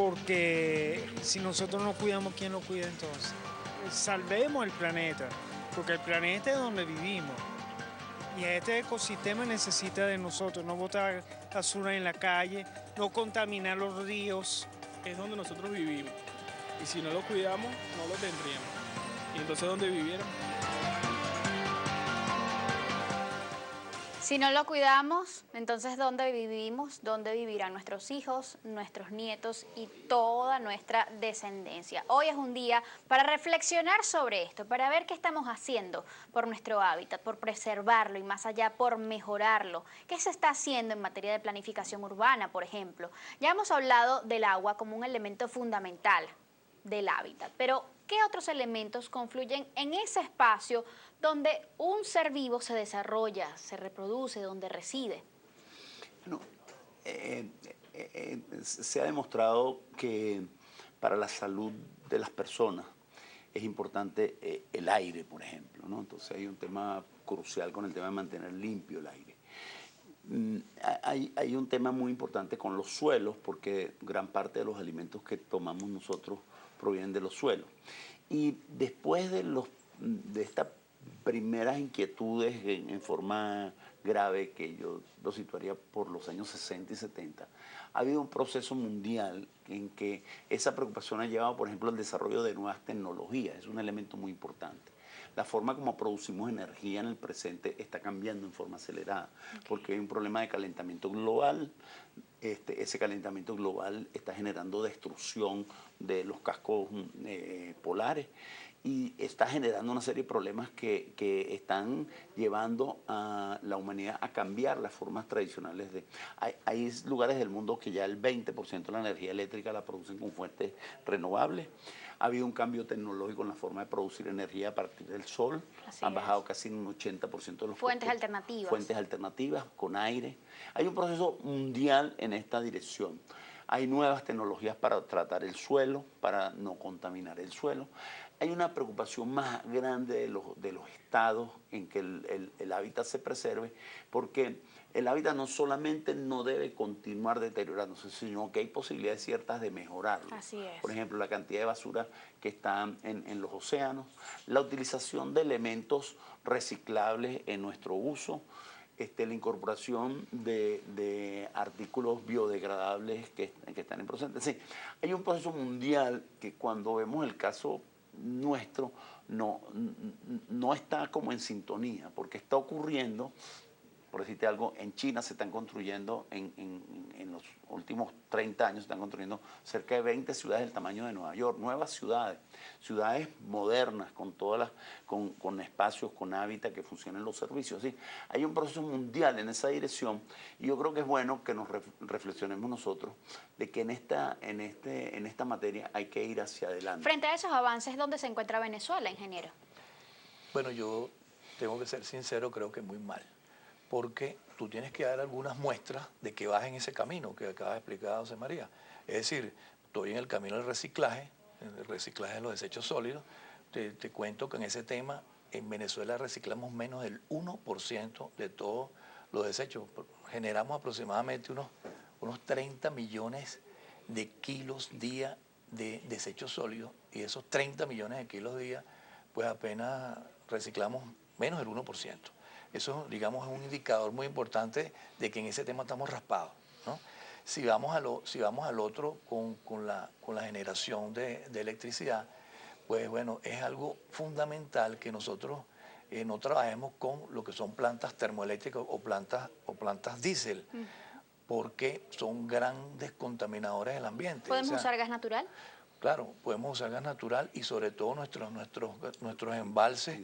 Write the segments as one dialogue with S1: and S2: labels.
S1: porque si nosotros no cuidamos, ¿quién lo cuida entonces? Salvemos el planeta, porque el planeta es donde vivimos. Y este ecosistema necesita de nosotros, no botar basura en la calle, no contaminar los ríos.
S2: Es donde nosotros vivimos. Y si no lo cuidamos, no lo tendríamos. Y entonces, ¿dónde viviéramos?
S3: Si no lo cuidamos, entonces ¿dónde vivimos? ¿Dónde vivirán nuestros hijos, nuestros nietos y toda nuestra descendencia? Hoy es un día para reflexionar sobre esto, para ver qué estamos haciendo por nuestro hábitat, por preservarlo y más allá por mejorarlo. ¿Qué se está haciendo en materia de planificación urbana, por ejemplo? Ya hemos hablado del agua como un elemento fundamental del hábitat, pero ¿qué otros elementos confluyen en ese espacio donde un ser vivo se desarrolla, se reproduce, donde reside?
S4: Bueno, se ha demostrado que para la salud de las personas es importante el aire, por ejemplo, ¿no? Entonces hay un tema crucial con el tema de mantener limpio el aire. Hay un tema muy importante con los suelos, porque gran parte de los alimentos que tomamos nosotros provienen de los suelos. Y después de estas primeras inquietudes en forma grave, que yo lo situaría por los años 60 y 70, ha habido un proceso mundial en que esa preocupación ha llevado, por ejemplo, al desarrollo de nuevas tecnologías. Es un elemento muy importante. La forma como producimos energía en el presente está cambiando en forma acelerada, porque hay un problema de calentamiento global. Ese calentamiento global está generando destrucción de los cascos polares y está generando una serie de problemas que están llevando a la humanidad a cambiar las formas tradicionales de... Hay lugares del mundo que ya el 20% de la energía eléctrica la producen con fuentes renovables. Ha habido un cambio tecnológico en la forma de producir energía a partir del sol. Han bajado casi un 80% de los
S3: fuentes alternativas.
S4: Fuentes alternativas con aire. Hay un proceso mundial en esta dirección. Hay nuevas tecnologías para tratar el suelo, para no contaminar el suelo. Hay una preocupación más grande de los estados en que el hábitat se preserve, porque el hábitat no solamente no debe continuar deteriorándose, sino que hay posibilidades ciertas de mejorarlo.
S3: Así es.
S4: Por ejemplo, la cantidad de basura que está en los océanos, la utilización de elementos reciclables en nuestro uso, la incorporación de artículos biodegradables que están en proceso. Sí, hay un proceso mundial que cuando vemos el caso nuestro no está como en sintonía, porque está ocurriendo, por decirte algo, en China se están construyendo, en los últimos 30 años, se están construyendo cerca de 20 ciudades del tamaño de Nueva York, nuevas ciudades modernas, con espacios, con hábitat, que funcionen los servicios. ¿Sí? Hay un proceso mundial en esa dirección y yo creo que es bueno que nos reflexionemos nosotros de que en esta materia hay que ir hacia adelante.
S3: Frente a esos avances, ¿dónde se encuentra Venezuela, ingeniero?
S5: Bueno, yo tengo que ser sincero, creo que muy mal, porque tú tienes que dar algunas muestras de que vas en ese camino que acaba de explicar José María. Es decir, estoy en el camino del reciclaje, en el reciclaje de los desechos sólidos. Te cuento que en ese tema, en Venezuela reciclamos menos del 1% de todos los desechos. Generamos aproximadamente unos 30 millones de kilos día de desechos sólidos, y esos 30 millones de kilos día, pues apenas reciclamos menos del 1%. Eso, digamos, es un indicador muy importante de que en ese tema estamos raspados, ¿no? Si vamos al otro con la generación de electricidad, pues bueno, es algo fundamental que nosotros no trabajemos con lo que son plantas termoeléctricas o plantas diésel, porque son grandes contaminadores del ambiente.
S3: ¿Podemos usar gas natural?
S5: Claro, podemos usar gas natural y sobre todo nuestros embalses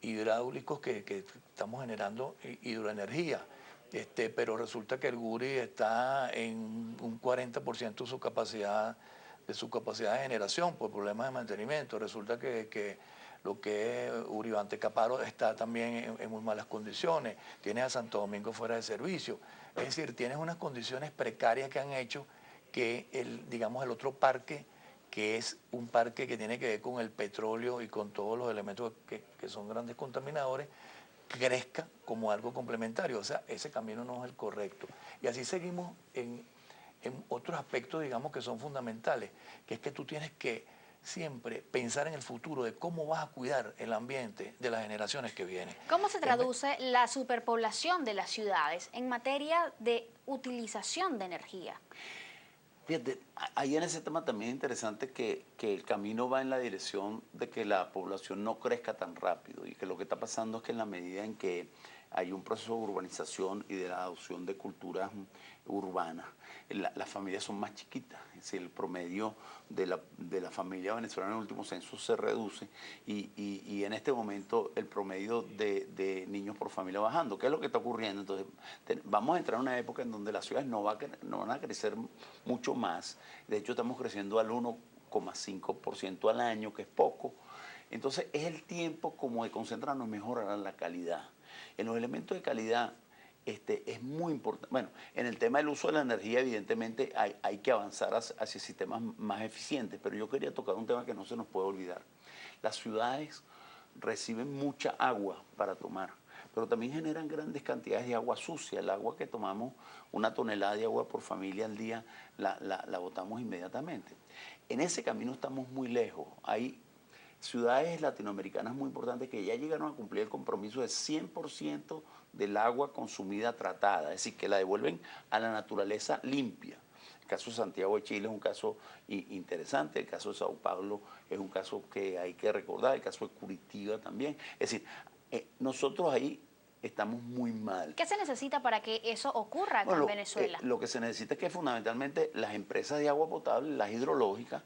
S5: hidráulicos que estamos generando hidroenergía. Pero resulta que el Guri está en un 40% de su capacidad de generación por problemas de mantenimiento. Resulta que lo que es Uribante Caparo está también en muy malas condiciones. Tienes a Santo Domingo fuera de servicio. Es decir, tienes unas condiciones precarias que han hecho que el otro parque, que es un parque que tiene que ver con el petróleo y con todos los elementos que son grandes contaminadores, crezca como algo complementario. O sea, ese camino no es el correcto. Y así seguimos en otros aspectos, digamos, que son fundamentales, que es que tú tienes que siempre pensar en el futuro de cómo vas a cuidar el ambiente de las generaciones que vienen.
S3: ¿Cómo se traduce la superpoblación de las ciudades en materia de utilización de energía?
S4: Fíjate, ahí en ese tema también es interesante que el camino va en la dirección de que la población no crezca tan rápido y que lo que está pasando es que en la medida en que hay un proceso de urbanización y de la adopción de culturas urbanas, las familias son más chiquitas, es decir, el promedio de la familia venezolana en el último censo se reduce y en este momento el promedio de niños por familia bajando. ¿Qué es lo que está ocurriendo? Entonces, vamos a entrar en una época en donde las ciudades no van a crecer mucho más. De hecho, estamos creciendo al 1,5% al año, que es poco. Entonces, es el tiempo como de concentrarnos en mejorar la calidad. En los elementos de calidad es muy importante. Bueno, en el tema del uso de la energía, evidentemente hay que avanzar hacia sistemas más eficientes, pero yo quería tocar un tema que no se nos puede olvidar. Las ciudades reciben mucha agua para tomar, pero también generan grandes cantidades de agua sucia. El agua que tomamos, 1 tonelada de agua por familia al día, la botamos inmediatamente. En ese camino estamos muy lejos. Hay ciudades latinoamericanas muy importantes que ya llegaron a cumplir el compromiso de 100% del agua consumida tratada, es decir, que la devuelven a la naturaleza limpia. El caso de Santiago de Chile es un caso interesante, el caso de Sao Paulo es un caso que hay que recordar, el caso de Curitiba también. Es decir, nosotros ahí estamos muy mal.
S3: ¿Qué se necesita para que eso ocurra acá en Venezuela?
S4: Lo que se necesita es que fundamentalmente las empresas de agua potable, las hidrológicas,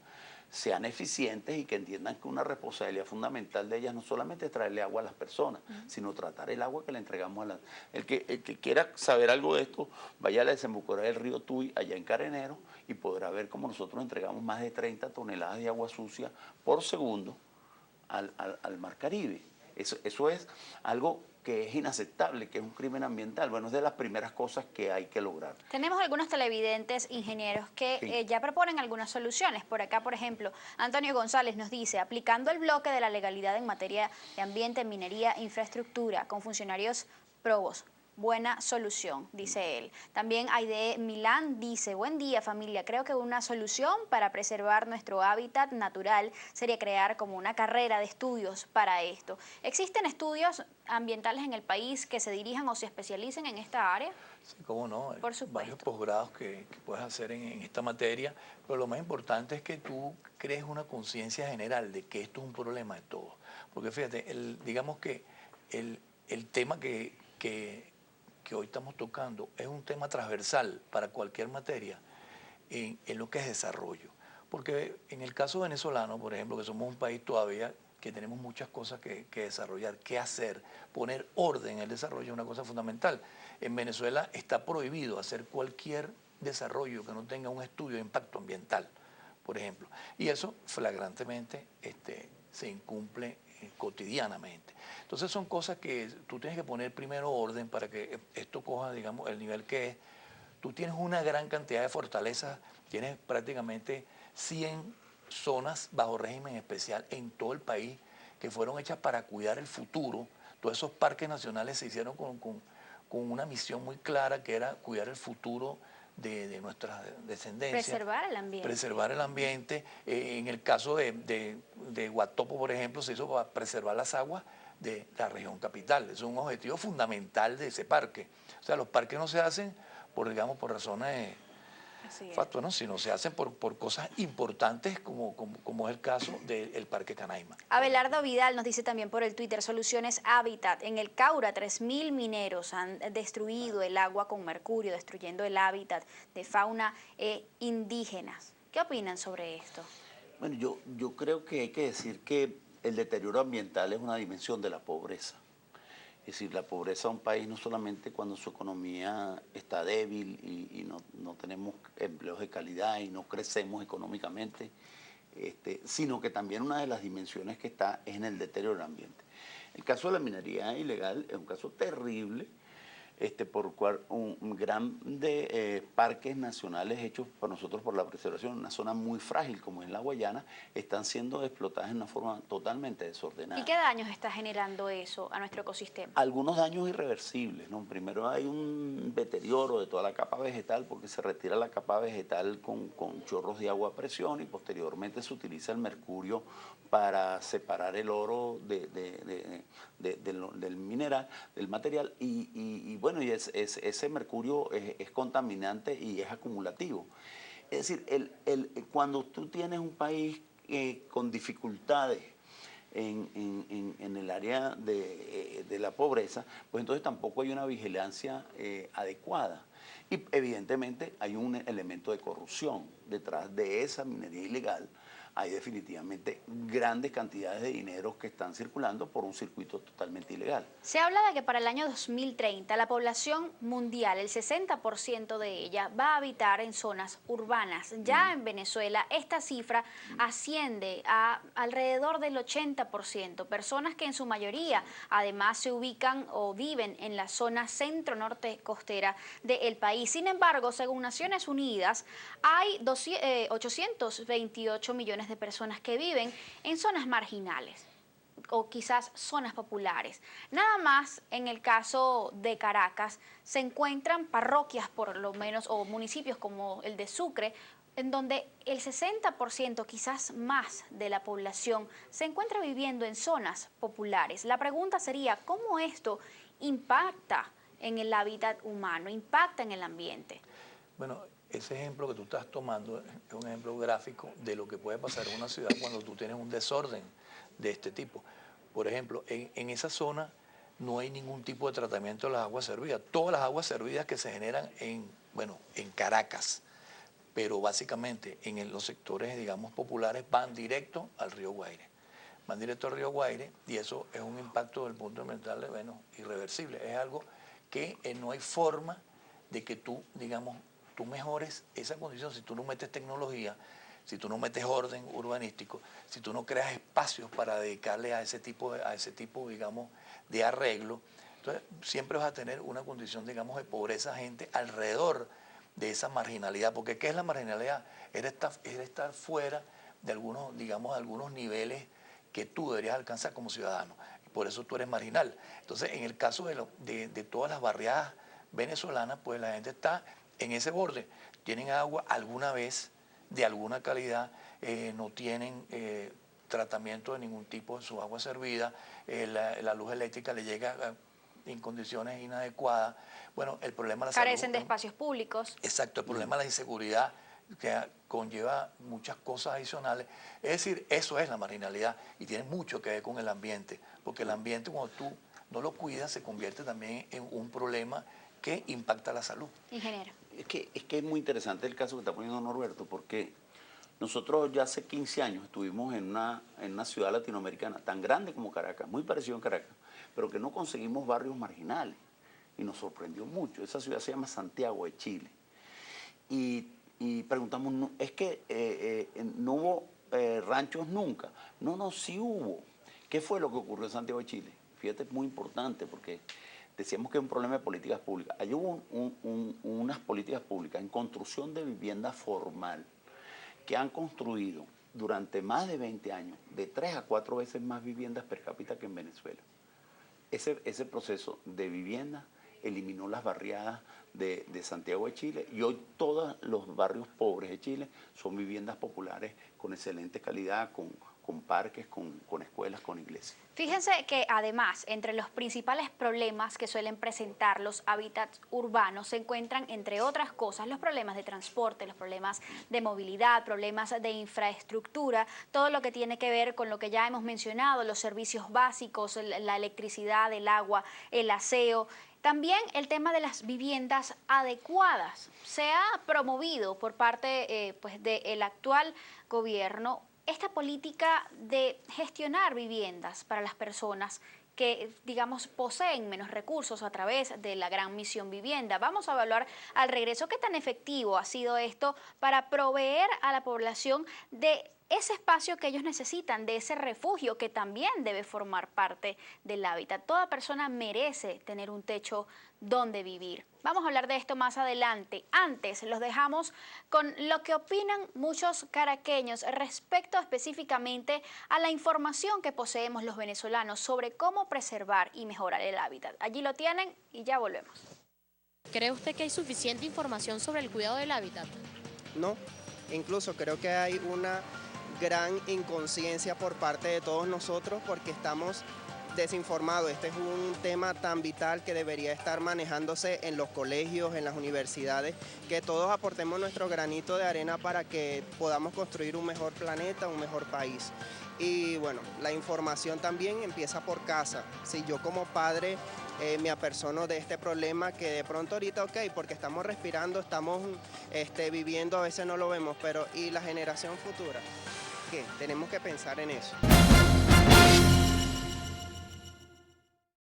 S4: sean eficientes y que entiendan que una responsabilidad fundamental de ellas no solamente es traerle agua a las personas, sino tratar el agua que le entregamos a las... El que quiera saber algo de esto, vaya a la desembocadura del río Tuy, allá en Carenero, y podrá ver cómo nosotros entregamos más de 30 toneladas de agua sucia por segundo al Mar Caribe. Eso es algo que es inaceptable, que es un crimen ambiental. Bueno, es de las primeras cosas que hay que lograr.
S3: Tenemos algunos televidentes, ingenieros, que
S4: Sí.
S3: ya proponen algunas soluciones. Por acá, por ejemplo, Antonio González nos dice, aplicando el bloque de la legalidad en materia de ambiente, minería, infraestructura, con funcionarios probos. Buena solución, dice él. También Aide Milán dice, buen día familia, creo que una solución para preservar nuestro hábitat natural sería crear como una carrera de estudios para esto. ¿Existen estudios ambientales en el país que se dirijan o se especialicen en esta área?
S5: Sí, cómo no, hay
S3: Por supuesto.
S5: varios posgrados que puedes hacer en esta materia, pero lo más importante es que tú crees una conciencia general de que esto es un problema de todos. Porque fíjate, digamos que el tema que hoy estamos tocando es un tema transversal para cualquier materia en lo que es desarrollo. Porque en el caso venezolano, por ejemplo, que somos un país todavía que tenemos muchas cosas que desarrollar, que hacer, poner orden en el desarrollo es una cosa fundamental. En Venezuela está prohibido hacer cualquier desarrollo que no tenga un estudio de impacto ambiental, por ejemplo. Y eso flagrantemente se incumple cotidianamente. Entonces son cosas que tú tienes que poner primero orden para que esto coja, digamos, el nivel que es. Tú tienes una gran cantidad de fortalezas, tienes prácticamente 100 zonas bajo régimen especial en todo el país que fueron hechas para cuidar el futuro. Todos esos parques nacionales se hicieron con una misión muy clara que era cuidar el futuro de nuestra descendencia.
S3: Preservar el ambiente.
S5: Preservar el ambiente. En el caso de Guatopo, por ejemplo, se hizo para preservar las aguas de la región capital. Eso es un objetivo fundamental de ese parque. O sea, los parques no se hacen por razones fatuas, ¿no? Sino se hacen por cosas importantes como es el caso del Parque Canaima.
S3: Abelardo Vidal nos dice también por el Twitter, Soluciones Hábitat. En el Caura, 3.000 mineros han destruido el agua con mercurio, destruyendo el hábitat de fauna indígenas. ¿Qué opinan sobre esto?
S4: Bueno, yo creo que hay que decir que el deterioro ambiental es una dimensión de la pobreza. Es decir, la pobreza de un país no solamente cuando su economía está débil y no tenemos empleos de calidad y no crecemos económicamente, sino que también una de las dimensiones que está es en el deterioro del ambiente. El caso de la minería ilegal es un caso terrible, por cual un gran de parques nacionales hechos por nosotros por la preservación en una zona muy frágil como es la Guayana, están siendo explotadas de una forma totalmente desordenada.
S3: ¿Y qué daños está generando eso a nuestro ecosistema?
S4: Algunos daños irreversibles, ¿no? Primero hay un veterinario deterioro de toda la capa vegetal, porque se retira la capa vegetal con chorros de agua a presión y posteriormente se utiliza el mercurio para separar el oro del mineral, del material, y bueno, ese mercurio es contaminante y es acumulativo. Es decir, cuando tú tienes un país con dificultades en el área de la pobreza, pues entonces tampoco hay una vigilancia adecuada. Y evidentemente hay un elemento de corrupción detrás de esa minería ilegal. Hay definitivamente grandes cantidades de dinero que están circulando por un circuito totalmente ilegal.
S3: Se habla de que para el año 2030 la población mundial, el 60% de ella, va a habitar en zonas urbanas. Ya en Venezuela esta cifra asciende a alrededor del 80%, personas que en su mayoría además se ubican o viven en la zona centro-norte costera del país. Sin embargo, según Naciones Unidas, hay 828 millones de personas que viven en zonas marginales o quizás zonas populares. Nada más en el caso de Caracas se encuentran parroquias por lo menos o municipios como el de Sucre, en donde el 60%, quizás más, de la población se encuentra viviendo en zonas populares. La pregunta sería, ¿cómo esto impacta en el hábitat humano, impacta en el ambiente?
S5: Bueno, ese ejemplo que tú estás tomando es un ejemplo gráfico de lo que puede pasar en una ciudad cuando tú tienes un desorden de este tipo. Por ejemplo, en esa zona no hay ningún tipo de tratamiento de las aguas servidas. Todas las aguas servidas que se generan en Caracas, pero básicamente en los sectores, digamos, populares, van directo al río Guaire. Van directo al río Guaire y eso es un impacto del punto ambiental, irreversible. Es algo que no hay forma de que tú, digamos, tú mejores esa condición si tú no metes tecnología, si tú no metes orden urbanístico, si tú no creas espacios para dedicarle a ese tipo, digamos, de arreglo. Entonces, siempre vas a tener una condición, digamos, de pobreza gente alrededor de esa marginalidad. Porque ¿qué es la marginalidad? Es estar fuera de algunos, digamos, algunos niveles que tú deberías alcanzar como ciudadano. Por eso tú eres marginal. Entonces, en el caso de todas las barriadas venezolanas, pues la gente está en ese borde. Tienen agua alguna vez, de alguna calidad, no tienen tratamiento de ningún tipo de su agua servida, la luz eléctrica le llega en condiciones inadecuadas. Bueno, el problema de la salud...
S3: Carecen de espacios públicos.
S5: Exacto, el problema de la inseguridad que conlleva muchas cosas adicionales. Es decir, eso es la marginalidad y tiene mucho que ver con el ambiente, porque el ambiente cuando tú no lo cuidas se convierte también en un problema que impacta la salud.
S3: Ingeniero.
S4: Es que es muy interesante el caso que está poniendo Norberto, porque nosotros ya hace 15 años estuvimos en una ciudad latinoamericana tan grande como Caracas, muy parecido a Caracas, pero que no conseguimos barrios marginales. Y nos sorprendió mucho. Esa ciudad se llama Santiago de Chile. Y preguntamos, es que no hubo ranchos nunca. No, sí hubo. ¿Qué fue lo que ocurrió en Santiago de Chile? Fíjate, es muy importante porque decíamos que es un problema de políticas públicas. Hay unas políticas públicas en construcción de vivienda formal que han construido durante más de 20 años de 3 a 4 veces más viviendas per cápita que en Venezuela. Ese proceso de vivienda eliminó las barriadas de Santiago de Chile y hoy todos los barrios pobres de Chile son viviendas populares con excelente calidad, con parques, con escuelas, con iglesias.
S3: Fíjense que además, entre los principales problemas que suelen presentar los hábitats urbanos se encuentran, entre otras cosas, los problemas de transporte, los problemas de movilidad, problemas de infraestructura, todo lo que tiene que ver con lo que ya hemos mencionado, los servicios básicos, la electricidad, el agua, el aseo. También el tema de las viviendas adecuadas. Se ha promovido por parte del actual gobierno esta política de gestionar viviendas para las personas que, digamos, poseen menos recursos a través de la Gran Misión Vivienda. Vamos a evaluar al regreso qué tan efectivo ha sido esto para proveer a la población de ese espacio que ellos necesitan, de ese refugio que también debe formar parte del hábitat. Toda persona merece tener un techo donde vivir. Vamos a hablar de esto más adelante. Antes los dejamos con lo que opinan muchos caraqueños respecto específicamente a la información que poseemos los venezolanos sobre cómo preservar y mejorar el hábitat. Allí lo tienen y ya volvemos.
S6: ¿Cree usted que hay suficiente información sobre el cuidado del hábitat?
S7: No, incluso creo que hay una gran inconsciencia por parte de todos nosotros porque estamos desinformados. Este es un tema tan vital que debería estar manejándose en los colegios, en las universidades, que todos aportemos nuestro granito de arena para que podamos construir un mejor planeta, un mejor país. Y bueno, la información también empieza por casa. Si yo como padre me apersono de este problema que de pronto ahorita, ok, porque estamos respirando, estamos viviendo, a veces no lo vemos, pero ¿y la generación futura? ¿Qué? Tenemos que pensar en eso.